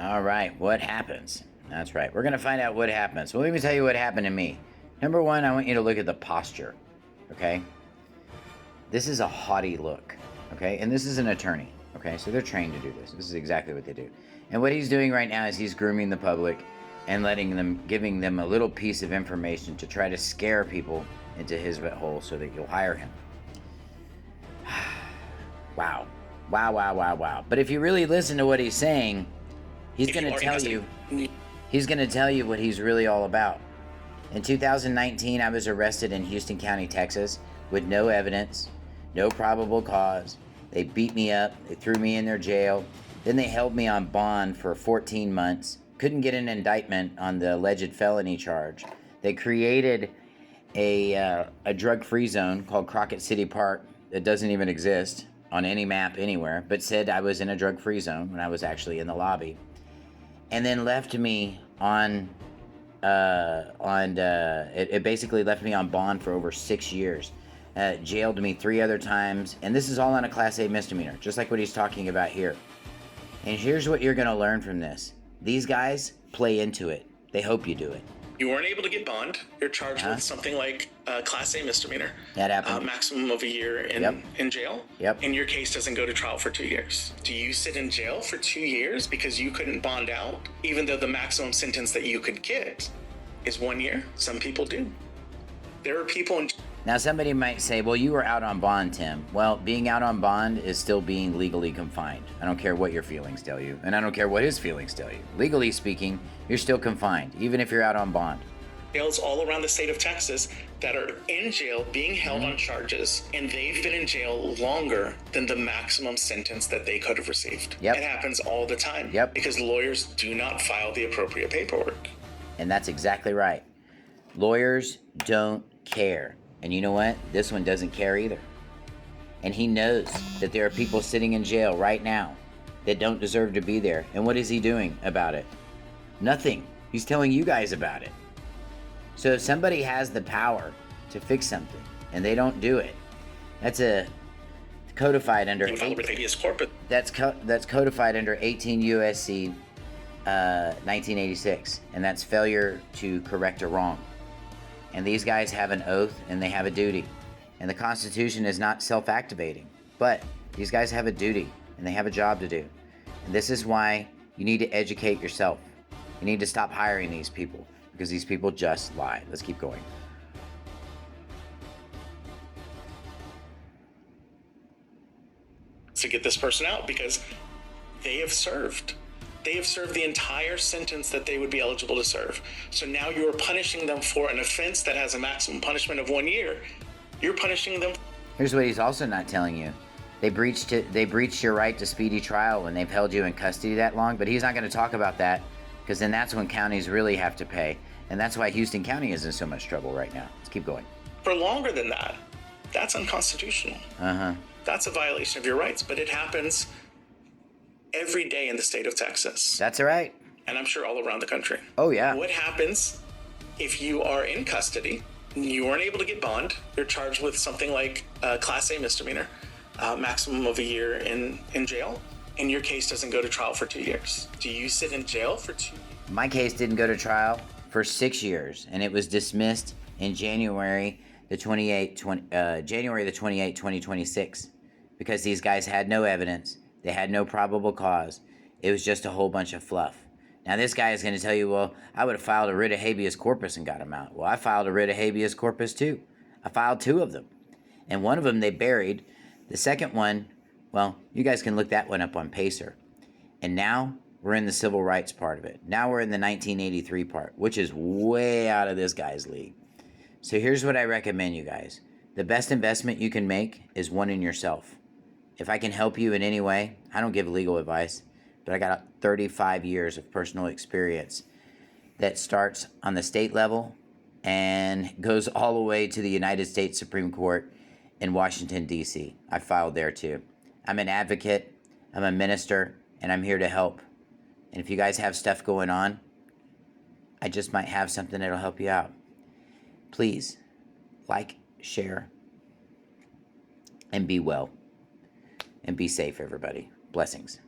All right, what happens? That's right. We're going to find out what happens. Well, let me tell you what happened to me. Number one, I want you to look at the posture, okay? This is a haughty look, okay? And this is an attorney, okay? So they're trained to do this. This is exactly what they do. And what he's doing right now is he's grooming the public and giving them a little piece of information to try to scare people into his hole so that you'll hire him. Wow. Wow, wow, wow, wow. But if you really listen to what he's saying, he's going to tell you what he's really all about. In 2019, I was arrested in Houston County, Texas, with no evidence, no probable cause. They beat me up. They threw me in their jail. Then they held me on bond for 14 months. Couldn't get an indictment on the alleged felony charge. They created a drug-free zone called Crockett City Park that doesn't even exist on any map anywhere, but said I was in a drug-free zone when I was actually in the lobby. And then left me it basically left me on bond for over 6 years. Jailed me 3 other times, and this is all on a Class A misdemeanor, just like what he's talking about here. And here's what you're going to learn from this. These guys play into it. They hope you do it. You weren't able to get bond. You're charged with something like Class A misdemeanor. That happened. Maximum of a year in jail. Yep. And your case doesn't go to trial for 2 years. Do you sit in jail for 2 years because you couldn't bond out, even though the maximum sentence that you could get is 1 year? Some people do. There are people in... Now, somebody might say, well, you were out on bond, Tim. Well, being out on bond is still being legally confined. I don't care what your feelings tell you, and I don't care what his feelings tell you. Legally speaking, you're still confined, even if you're out on bond. Jails all around the state of Texas that are in jail being held on charges, and they've been in jail longer than the maximum sentence that they could have received. Yep. It happens all the time. Yep. Because lawyers do not file the appropriate paperwork. And that's exactly right. Lawyers don't care. And you know what? This one doesn't care either. And he knows that there are people sitting in jail right now that don't deserve to be there. And what is he doing about it? Nothing. He's telling you guys about it. So if somebody has the power to fix something and they don't do it, that's codified under that's codified under 18 USC 1986, and that's failure to correct a wrong. And these guys have an oath and they have a duty. And the Constitution is not self-activating, but these guys have a duty and they have a job to do. And this is why you need to educate yourself. You need to stop hiring these people because these people just lie. Let's keep going. To get this person out because they have served. They have served the entire sentence that they would be eligible to serve. So now you are punishing them for an offense that has a maximum punishment of 1 year. You're punishing them. Here's what he's also not telling you. They breached your right to speedy trial when they've held you in custody that long, but he's not going to talk about that because then that's when counties really have to pay. And that's why Houston County is in so much trouble right now. Let's keep going. For longer than that, that's unconstitutional. That's a violation of your rights, but it happens every day in the state of Texas. That's right. And I'm sure all around the country. Oh, yeah. What happens if you are in custody, you weren't able to get bond, you're charged with something like Class A misdemeanor, maximum of a year in jail, and your case doesn't go to trial for 2 years? Do you sit in jail for 2 years? My case didn't go to trial for 6 years, and it was dismissed in January the 28th, 2026, because these guys had no evidence. They had no probable cause. It was just a whole bunch of fluff. Now, this guy is going to tell you, well, I would have filed a writ of habeas corpus and got him out. Well, I filed a writ of habeas corpus too. I filed 2 of them. And one of them they buried. The second one, well, you guys can look that one up on Pacer. And now we're in the civil rights part of it. Now we're in the 1983 part, which is way out of this guy's league. So here's what I recommend you guys. The best investment you can make is one in yourself. If I can help you in any way, I don't give legal advice, but I got 35 years of personal experience that starts on the state level and goes all the way to the United States Supreme Court in Washington, D.C. I filed there too. I'm an advocate, I'm a minister, and I'm here to help. And if you guys have stuff going on, I just might have something that'll help you out. Please, like, share, and be well. And be safe, everybody. Blessings.